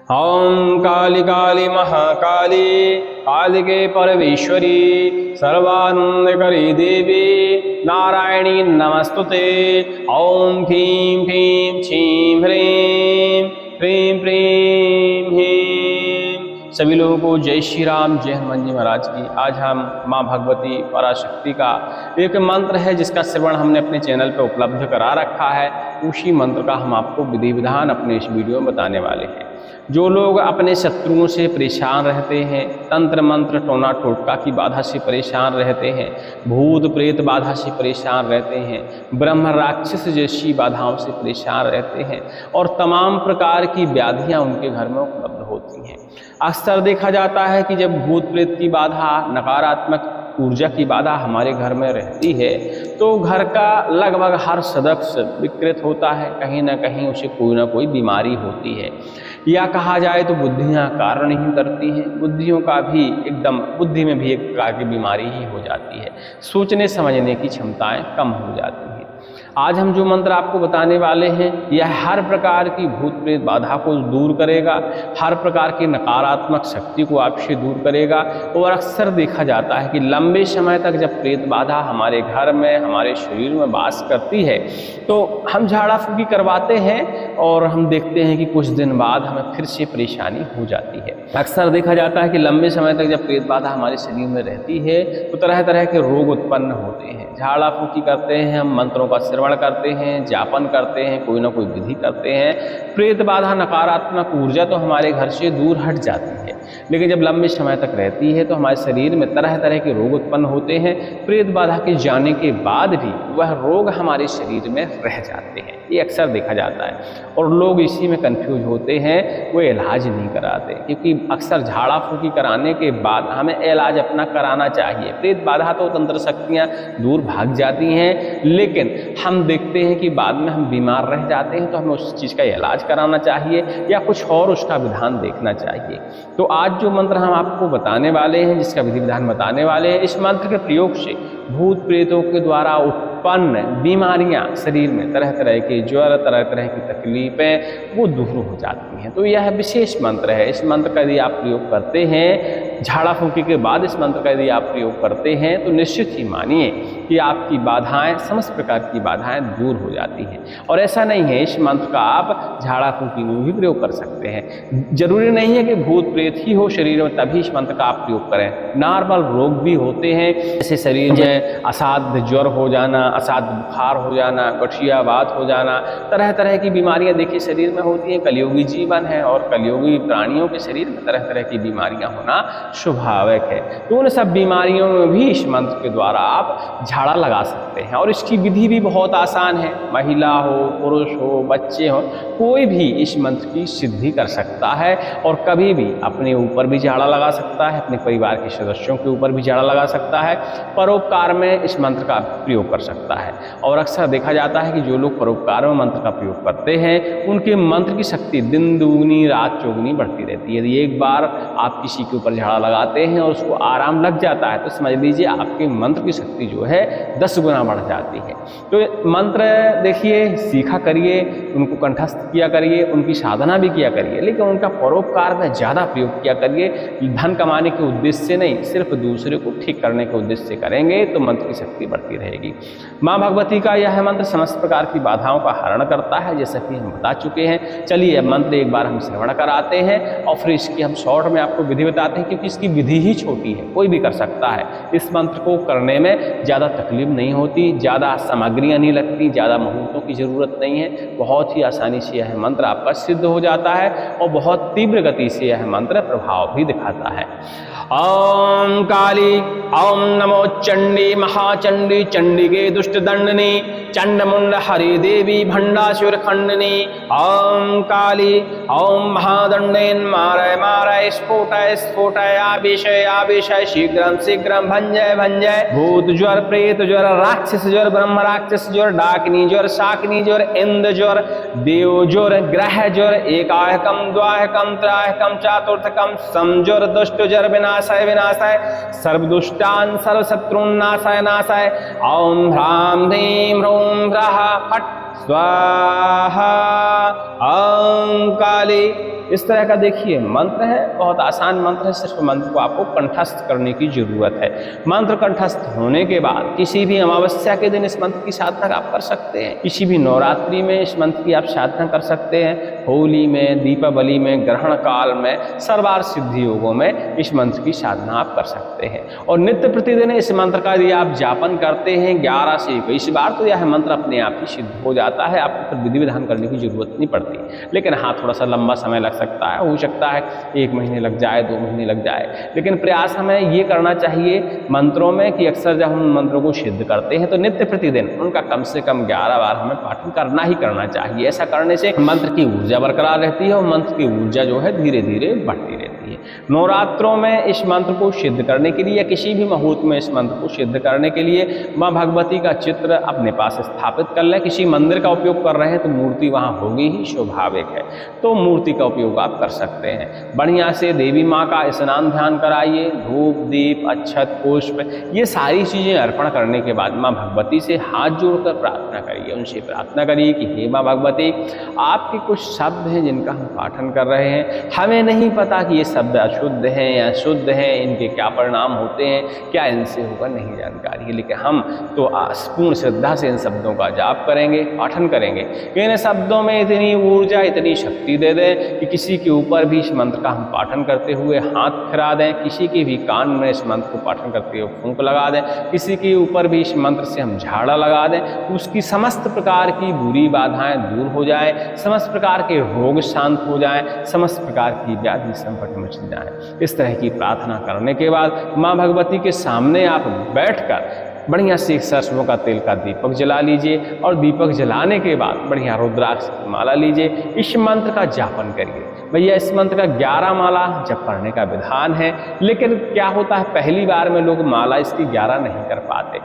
ओम काली काली महाकाली कालिके परमेश्वरी सर्वानंदकरी देवी नारायणी नमस्तुते। ओम ह्रीं ह्रीं क्षीं ह्रीं ह्रीं प्रीं ह्रीं। सभी लोगों को जय श्री राम, जय हनुमान जी महाराज की। आज हम माँ भगवती पराशक्ति का एक मंत्र है जिसका श्रवण हमने अपने चैनल पर उपलब्ध करा रखा है। उसी मंत्र का हम आपको विधि विधान अपने इस वीडियो में बताने वाले हैं। जो लोग अपने शत्रुओं से परेशान रहते हैं, तंत्र मंत्र टोना टोटका की बाधा से परेशान रहते हैं, भूत प्रेत बाधा से परेशान रहते हैं, ब्रह्म राक्षस जैसी बाधाओं से परेशान रहते हैं और तमाम प्रकार की व्याधियां उनके घर में उपलब्ध होती हैं। अक्सर देखा जाता है कि जब भूत प्रेत की बाधा, नकारात्मक ऊर्जा की बाधा हमारे घर में रहती है तो घर का लगभग हर सदस्य विकृत होता है। कहीं ना कहीं उसे कोई ना कोई बीमारी होती है, या कहा जाए तो बुद्धियां कार्य नहीं करती हैं। बुद्धियों का भी एकदम, बुद्धि में भी एक प्रकार की बीमारी ही हो जाती है। सोचने समझने की क्षमताएं कम हो जाती हैं। आज हम जो मंत्र आपको बताने वाले हैं यह हर प्रकार की भूत प्रेत बाधा को दूर करेगा, हर प्रकार की नकारात्मक शक्ति को आपसे दूर करेगा। और अक्सर देखा जाता है कि लंबे समय तक जब प्रेत बाधा हमारे घर में, हमारे शरीर में वास करती है तो हम झाड़ा फूकी करवाते हैं और हम देखते हैं कि कुछ दिन बाद हमें फिर से परेशानी हो जाती है। अक्सर देखा जाता है कि लंबे समय तक जब प्रेत बाधा हमारे शरीर में रहती है तो तरह तरह के रोग उत्पन्न होते हैं। झाड़ा फूकी करते हैं, हम मंत्रों का श्रवण करते हैं, जापन करते हैं, कोई ना कोई विधि करते हैं, प्रेत बाधा, नकारात्मक ऊर्जा तो हमारे घर से दूर हट जाती है। लेकिन जब लंबे समय तक रहती है तो हमारे शरीर में तरह तरह के रोग उत्पन्न होते हैं। प्रेत बाधा के जाने के बाद भी वह रोग हमारे शरीर में रह जाते हैं, ये अक्सर देखा जाता है। और लोग इसी में कंफ्यूज होते हैं, वो इलाज नहीं कराते, क्योंकि अक्सर झाड़ा फूकी कराने के बाद हमें इलाज अपना कराना चाहिए। प्रेत बाधा तो तंत्र शक्तियाँ दूर भाग जाती हैं, लेकिन हम देखते हैं कि बाद में हम बीमार रह जाते हैं तो हमें उस चीज़ का इलाज कराना चाहिए या कुछ और उसका विधान देखना चाहिए। तो आज जो मंत्र हम आपको बताने वाले हैं, जिसका विधि विधान बताने वाले हैं, इस मंत्र के प्रयोग से भूत प्रेतों के द्वारा उत्पन्न बीमारियां, शरीर में तरह तरह के ज्वर, तरह तरह की तकलीफें वो दूर हो जाती हैं। तो यह विशेष मंत्र है। इस मंत्र का यदि आप प्रयोग करते हैं, झाड़ा फूकी के बाद इस मंत्र का यदि आप प्रयोग करते हैं तो निश्चित ही मानिए कि आपकी बाधाएं, समस्त प्रकार की बाधाएं दूर हो जाती हैं। और ऐसा नहीं है, इस मंत्र का आप झाड़ा फूकी में भी प्रयोग कर सकते हैं। जरूरी नहीं है कि भूत प्रेत ही हो शरीर में तभी इस मंत्र का आप प्रयोग करें। नॉर्मल रोग भी होते हैं, जैसे शरीर में असाध्य ज्वर हो जाना, असाध्य बुखार हो जाना, गठियावात हो जाना, तरह तरह की बीमारियां देखिए शरीर में होती हैं। कलियुगी जीवन है और कलियुगी प्राणियों के शरीर में तरह तरह की बीमारियां होना स्वाभाविक है। तो उन सब बीमारियों में भी इस मंत्र के द्वारा आप झाड़ा लगा सकते हैं। और इसकी विधि भी बहुत आसान है। महिला हो, पुरुष हो, बच्चे हो, कोई भी इस मंत्र की सिद्धि कर सकता है और कभी भी अपने ऊपर भी झाड़ा लगा सकता है, अपने परिवार के सदस्यों के ऊपर भी झाड़ा लगा सकता है, परोपकार में इस मंत्र का प्रयोग कर सकता है। और अक्सर देखा जाता है कि जो लोग परोपकार में मंत्र का प्रयोग करते हैं उनके मंत्र की शक्ति दिन दुगनी रात चौगुनी बढ़ती रहती है। यदि एक बार आप किसी के ऊपर झाड़ा लगाते हैं और उसको आराम लग जाता है तो समझ लीजिए आपके मंत्र की शक्ति जो है 10 गुना बढ़ जाती है। तो मंत्र देखिए, सीखा करिए, उनको कंठस्थ किया करिए, उनकी साधना भी किया करिए, लेकिन उनका परोपकार में ज़्यादा प्रयोग किया करिए। धन कमाने के उद्देश्य से नहीं, सिर्फ दूसरे को ठीक करने के उद्देश्य से करेंगे तो मंत्र की शक्ति बढ़ती रहेगी। माँ भगवती का यह मंत्र समस्त प्रकार की बाधाओं का हरण करता है, जैसा कि हम बता चुके हैं। चलिए अब मंत्र एक बार हम श्रवण कराते हैं और फिर इसकी हम शॉर्ट में आपको विधि बताते हैं, क्योंकि इसकी विधि ही छोटी है, कोई भी कर सकता है। इस मंत्र को करने में ज़्यादा तकलीफ नहीं होती, ज़्यादा सामग्रियाँ नहीं लगती, ज़्यादा मुहूर्तों की ज़रूरत नहीं है। बहुत ही आसानी से यह मंत्र आपका सिद्ध हो जाता है और बहुत तीव्र गति से यह मंत्र प्रभाव भी दिखाता है। ओम काली, ओम नमो चंडी महाचंडी चंडिके दुष्ट दंडनी चंडमुंड हरि देवी भंडासुर खंडनी। ओम काली, ओम महादंडेन मारय मारय स्फोटय स्फोटय आवेशय आवेशय शीघ्रम शीघ्रम भंजय भंजय। भूत ज्वर, प्रेत ज्वर, राक्षस ज्वर, ब्रह्म राक्षस ज्वर, डाकिनी ज्वर, शाकिनी ज्वर, इंद्र ज्वर, देव ज्वर, ग्रह ज्वर, एकाहकम द्वाहकम त्राहकम चतुर्थकम समज्वर, दुष्ट ज्वर विनाशाय विनाशाय, सर्वदुष्टान सर्वशत्रुन नाशाय नाशाय। ओम ह्रां ह्रीं ह्रूं ह्रः फट् स्वाहा ओम काली। इस तरह का देखिए मंत्र है, बहुत आसान मंत्र है। सिर्फ मंत्र को आपको कंठस्थ करने की जरूरत है। मंत्र कंठस्थ होने के बाद किसी भी अमावस्या के दिन इस मंत्र की साधना आप कर सकते हैं। किसी भी नवरात्रि में इस मंत्र की आप साधना कर सकते हैं। होली में, दीपावली में, ग्रहण काल में, सर्वार्थ सिद्धि योगों में इस मंत्र की साधना आप कर सकते हैं। और नित्य प्रतिदिन इस मंत्र का यदि आप जापन करते हैं 11 से 21 बार तो यह मंत्र अपने आप ही सिद्ध हो जाता है। आपको फिर विधि विधान करने की जरूरत नहीं पड़ती। लेकिन हाँ, थोड़ा सा लंबा समय लग सकता है, हो सकता है 1 महीने लग जाए, 2 महीने लग जाए। लेकिन प्रयास हमें ये करना चाहिए मंत्रों में कि अक्सर जब हम मंत्रों को सिद्ध करते हैं तो नित्य प्रतिदिन उनका कम से कम 11 बार हमें पाठन करना ही करना चाहिए। ऐसा करने से मंत्र की ऊर्जा बरकरार रहती है और मंत्र की ऊर्जा जो है धीरे धीरे बढ़ती रहती है। नवरात्रों में इस मंत्र को सिद्ध करने के लिए या किसी भी मुहूर्त में इस मंत्र को सिद्ध करने के लिए माँ भगवती का चित्र अपने पास स्थापित कर लें। किसी मंदिर का उपयोग कर रहे हैं तो मूर्ति वहाँ होगी ही, स्वाभाविक है, तो मूर्ति का उपयोग आप कर सकते हैं। बढ़िया से देवी माँ का स्नान ध्यान कराइए, धूप दीप अक्षत पुष्प ये सारी चीज़ें अर्पण करने के बाद माँ भगवती से हाथ जोड़कर प्रार्थना करिए। उनसे प्रार्थना करिए कि हे माँ भगवती, आपके कुछ शब्द हैं जिनका हम पाठन कर रहे हैं, हमें नहीं पता कि ये शब्द अशुद्ध हैं या शुद्ध हैं, इनके क्या परिणाम होते हैं, क्या इनसे होगा नहीं जानकारी है, लेकिन हम तो पूर्ण श्रद्धा से इन शब्दों का जाप करेंगे, पाठन करेंगे। इन शब्दों में इतनी ऊर्जा, इतनी शक्ति दे दें कि किसी के ऊपर भी इस मंत्र का हम पाठन करते हुए हाथ फिरा दें, किसी के भी कान में इस मंत्र को पाठन करते हुए फूंक लगा दें, किसी के ऊपर भी इस मंत्र से हम झाड़ा लगा दें, उसकी समस्त प्रकार की बुरी बाधाएं दूर हो जाए, समस्त प्रकार के रोग शांत हो जाएं, समस्त प्रकार की व्याधि संकट में चल जाएं। इस तरह की प्रार्थना करने के बाद माँ भगवती के सामने आप बैठकर बढ़िया से एक सरसों का तेल का दीपक जला लीजिए और दीपक जलाने के बाद बढ़िया रुद्राक्ष की माला लीजिए। इस मंत्र का जापन करिए। भैया इस मंत्र का 11 माला जप करने का विधान है, लेकिन क्या होता है पहली बार में लोग माला इसकी 11 नहीं कर पाते,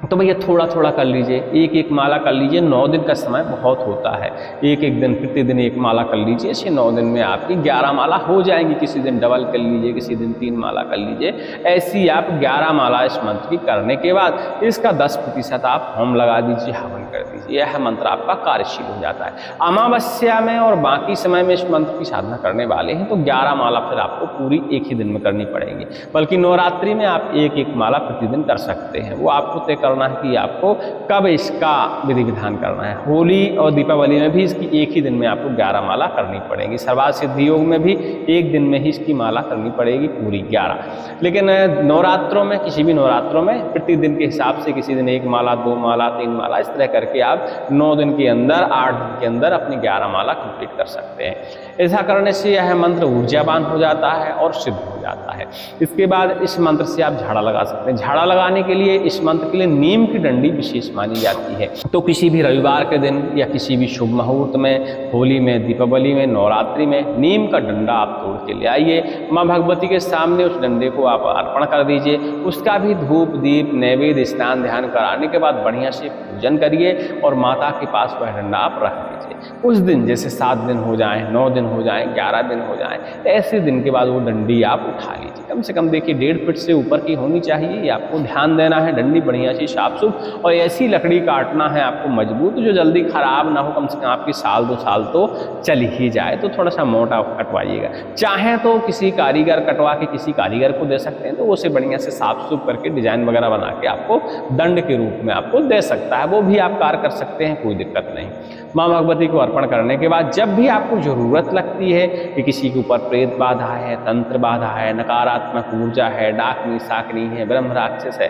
तो भैया थोड़ा थोड़ा कर लीजिए, एक एक माला कर लीजिए। 9 दिन का समय बहुत होता है, एक एक दिन प्रतिदिन एक माला कर लीजिए। ऐसे 9 दिन में आपकी 11 माला हो जाएंगी। किसी दिन डबल कर लीजिए, किसी दिन 3 माला कर लीजिए। ऐसी आप 11 माला इस मंत्र की करने के बाद इसका 10% आप होम लगा दीजिए, हवन कर दीजिए। यह मंत्र आपका कार्यशील हो जाता है। अमावस्या में और बाकी समय में इस मंत्र की साधना करने वाले हैं तो 11 माला फिर आपको पूरी एक ही दिन में करनी पड़ेगी, बल्कि नवरात्रि में आप एक एक माला प्रतिदिन कर सकते हैं। वो आपको तय करना है कि आपको कब इसका विधि विधान करना है। होली और दीपावली में भी इसकी एक ही दिन में आपको 11 माला करनी पड़ेगी। सर्वार्थ सिद्धि योग में भी एक दिन में ही इसकी माला करनी पड़ेगी पूरी 11। लेकिन नवरात्रों में, किसी भी नवरात्रों में प्रतिदिन के हिसाब से किसी दिन 1 माला, 2 माला, 3 माला, इस तरह करके आप 9 दिन के अंदर, 8 दिन के अंदर अपनी 11 माला कंप्लीट कर सकते हैं। ऐसा करने से यह मंत्र ऊर्जावान हो जाता है और सिद्ध हो जाता है। इसके बाद इस मंत्र से आप झाड़ा लगा सकते हैं। झाड़ा लगाने के लिए इस मंत्र के लिए नीम की डंडी विशेष मानी जाती है। तो किसी भी रविवार के दिन या किसी भी शुभ मुहूर्त में, होली में, दीपावली में, नवरात्रि में नीम का डंडा आप तोड़ के ले आइए। माँ भगवती के सामने उस डंडे को आप अर्पण कर दीजिए। उसका भी धूप दीप नैवेद्य स्नान ध्यान कराने के बाद बढ़िया से पूजन करिए और माता के पास वह डंडा आप रख दीजिए। उस दिन जैसे 7 दिन हो जाएं, 9 दिन हो जाएं, 11 दिन हो जाएं, ऐसे दिन के बाद वो डंडी आप उठा लीजिए। कम से कम देखिए 1.5 फीट से ऊपर की होनी चाहिए। ये आपको ध्यान देना है। डंडी बढ़िया सी साफ सुफ और ऐसी लकड़ी काटना है आपको मजबूत, जो जल्दी खराब ना हो। कम से कम आपकी 1-2 साल तो चल ही जाए, तो थोड़ा सा मोटा कटवाइएगा। चाहे तो किसी कारीगर कटवा के किसी कारीगर को दे सकते हैं, तो वो उसे बढ़िया से साफ सुफ करके डिजाइन वगैरह बना के आपको दंड के रूप में आपको दे सकता है। वो भी आप कार्य कर सकते हैं, कोई दिक्कत नहीं। माँ भगवती को अर्पण करने के बाद जब भी आपको जरूरत लगती है कि किसी के ऊपर प्रेत बाधा है, तंत्र बाधा है, नकारात्मक ऊर्जा है, डाकनी साकनी है, ब्रह्म राक्षस है,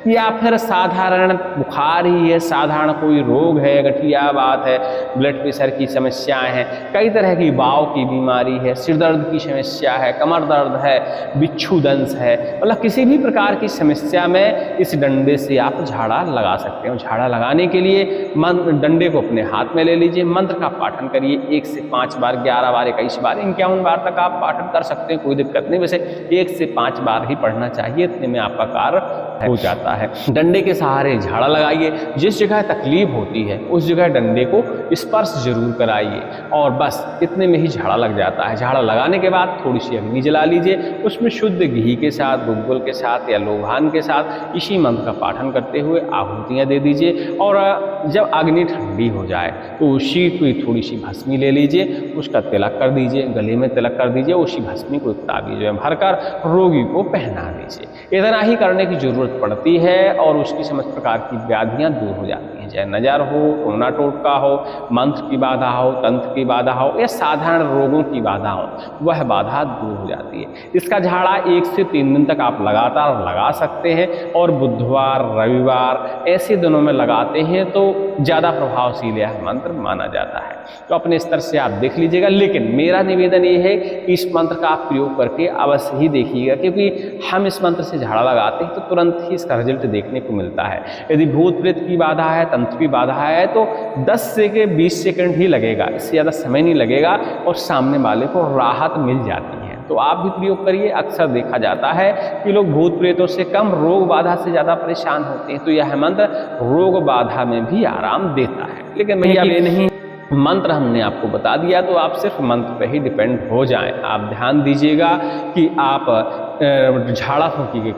या फिर साधारण बुखार ही है, साधारण कोई रोग है, गठिया बात है, ब्लड प्रेशर की समस्याएं हैं, कई तरह की बाव की बीमारी है, सिर दर्द की समस्या है, कमर दर्द है, बिच्छू दंश है, मतलब किसी भी प्रकार की समस्या में इस डंडे से आप झाड़ा लगा सकते हो। झाड़ा लगाने के लिए डंडे को अपने हाथ में ले लीजिए, मंत्र का पाठन करिए 1 से 5 बार, 11 बार, 21 बार, 51 बार तक आप पाठन कर सकते हैं, कोई दिक्कत नहीं। वैसे 1 से 5 बार ही पढ़ना चाहिए, इतने में आपका कार्य हो जाता है। डंडे के सहारे झाड़ा लगाइए, जिस जगह तकलीफ होती है उस जगह डंडे को स्पर्श जरूर कराइए और बस इतने में ही झाड़ा लग जाता है। झाड़ा लगाने के बाद थोड़ी सी अग्नि जला लीजिए, उसमें शुद्ध घी के साथ, गुग्गुल के साथ या लोभान के साथ इसी मंत्र का पाठन करते हुए आहुतियाँ दे दीजिए और जब अग्नि ठंडी हो जाए तो उसी को थोड़ी सी भस्मी ले लीजिए, उसका तिलक कर दीजिए, गले में तिलक कर दीजिए, उसी भस्मी को ताबीज में भरकर रोगी को पहना दीजिए। इतना ही करने की जरूरत पड़ती है और उसकी समस्त प्रकार की व्याधियां दूर हो जाती हैं, चाहे नजर हो, टोना टोटका हो, मंत्र की बाधा हो, तंत्र की बाधा हो या साधारण रोगों की बाधा हो, वह बाधा दूर हो जाती है। इसका झाड़ा 1 से 3 दिन तक आप लगातार लगा सकते हैं और बुधवार, रविवार ऐसे दिनों में लगाते हैं तो ज़्यादा प्रभावशील यह मंत्र माना जाता है। तो अपने स्तर से आप देख लीजिएगा, लेकिन मेरा निवेदन ये है कि इस मंत्र का आप प्रयोग करके अवश्य ही देखिएगा, क्योंकि हम इस मंत्र से झाड़ा लगाते हैं तो तुरंत ही इसका रिजल्ट देखने को मिलता है। यदि भूत प्रेत की बाधा है, तंत्र की बाधा है तो 10 से 20 सेकंड ही लगेगा, इससे ज़्यादा समय नहीं लगेगा और सामने वाले को राहत मिल जाती है। तो आप भी प्रयोग करिए। अक्सर देखा जाता है कि लोग भूत प्रेतों से कम रोग बाधा से ज़्यादा परेशान होते हैं, तो यह मंत्र रोग बाधा में भी आराम देता है। लेकिन भैया ये नहीं, मंत्र हमने आपको बता दिया तो आप सिर्फ मंत्र पे ही डिपेंड हो जाएं। आप ध्यान दीजिएगा कि आप झाड़ा फूंकी के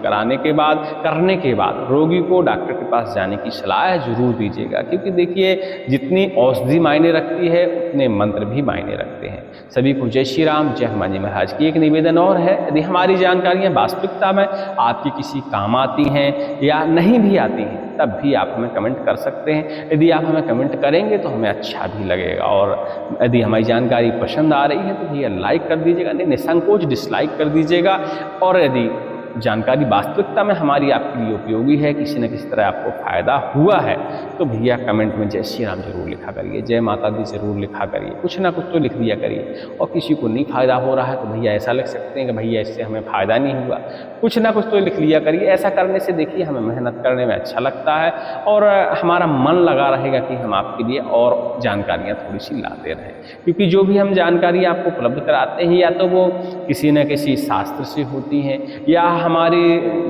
करने के बाद रोगी को डॉक्टर के पास जाने की सलाह जरूर दीजिएगा, क्योंकि देखिए जितनी औषधि मायने रखती है उतने मंत्र भी मायने रखते हैं। सभी को जय श्री राम, जय हनुमान जी महाराज की। एक निवेदन और है, यदि हमारी जानकारियाँ वास्तविकता में आपकी किसी काम आती हैं या नहीं भी आती हैं तब भी आप हमें कमेंट कर सकते हैं। यदि आप हमें कमेंट करेंगे तो हमें अच्छा भी लगेगा और यदि हमारी जानकारी पसंद आ रही है तो भैया लाइक कर दीजिएगा, नहीं निसंकोच डिसलाइक कर दीजिएगा। और यदि जानकारी वास्तविकता में हमारी आपके लिए उपयोगी है, किसी न किसी तरह आपको फायदा हुआ है तो भैया कमेंट में जय श्री राम जरूर लिखा करिए, जय माता दी जरूर लिखा करिए, कुछ ना कुछ तो लिख दिया करिए। और किसी को नहीं फायदा हो रहा है तो भैया ऐसा लिख सकते हैं कि भैया इससे हमें फायदा नहीं हुआ, कुछ ना कुछ तो लिख लिया करिए। ऐसा करने से देखिए हमें मेहनत करने में अच्छा लगता है और हमारा मन लगा रहेगा कि हम आपके लिए और जानकारियाँ थोड़ी सी लाते रहें, क्योंकि जो भी हम जानकारी आपको उपलब्ध कराते हैं या तो वो किसी न किसी शास्त्र से होती हैं या हमारे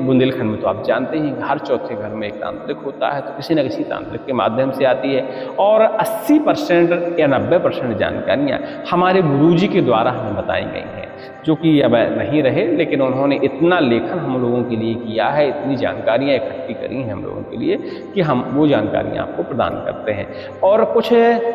बुंदेलखंड में तो आप जानते हैं हर चौथे घर में एक तांत्रिक होता है, तो किसी न किसी तांत्रिक के माध्यम से आती है। और 80% या 90% जानकारियाँ हमारे गुरुजी के द्वारा हमें बताई गई हैं, जो कि अब नहीं रहे, लेकिन उन्होंने इतना लेखन हम लोगों के लिए किया है, इतनी जानकारियाँ इकट्ठी करी हैं हम लोगों के लिए कि हम वो जानकारियाँ आपको प्रदान करते हैं। और कुछ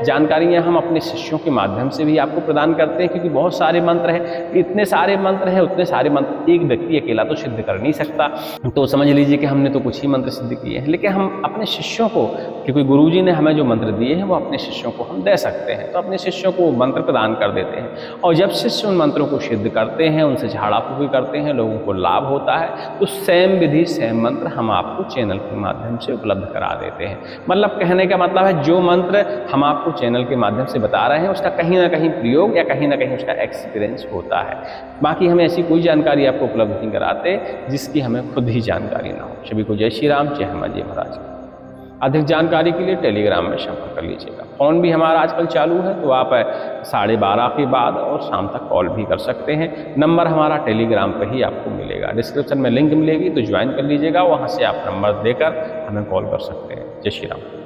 जानकारियाँ हम अपने शिष्यों के माध्यम से भी आपको प्रदान करते हैं, क्योंकि बहुत सारे मंत्र हैं, इतने सारे मंत्र हैं, उतने सारे मंत्र एक व्यक्ति अकेला तो सिद्ध कर नहीं सकता। तो समझ लीजिए कि हमने तो कुछ ही मंत्र सिद्ध किए हैं, लेकिन हम अपने शिष्यों को, क्योंकि गुरुजी ने हमें जो मंत्र दिए हैं वो अपने शिष्यों को हम दे सकते हैं, तो अपने शिष्यों को मंत्र प्रदान कर देते हैं। और जब शिष्य उन मंत्रों को सिद्ध करते हैं, उनसे झाड़ा फूकी करते हैं, लोगों को लाभ होता है, तो सेम विधि सेम मंत्र हम आपको चैनल के माध्यम से उपलब्ध करा देते हैं। मतलब कहने का मतलब है जो मंत्र हम आपको चैनल के माध्यम से बता रहे हैं उसका कहीं ना कहीं प्रयोग या कहीं ना कहीं उसका एक्सपीरियंस होता है। बाकी हमें ऐसी कोई जानकारी आपको उपलब्ध नहीं कराते जिसकी हमें खुद ही जानकारी ना हो। सभी को जय श्री राम, जय हनुमान जी महाराज। अधिक जानकारी के लिए टेलीग्राम में संपर्क कर लीजिएगा। फ़ोन भी हमारा आजकल चालू है, तो आप 12:30 के बाद और शाम तक कॉल भी कर सकते हैं। नंबर हमारा टेलीग्राम पर ही आपको मिलेगा, डिस्क्रिप्शन में लिंक मिलेगी, तो ज्वाइन कर लीजिएगा, वहाँ से आप नंबर देकर हमें कॉल कर सकते हैं। जय श्री राम।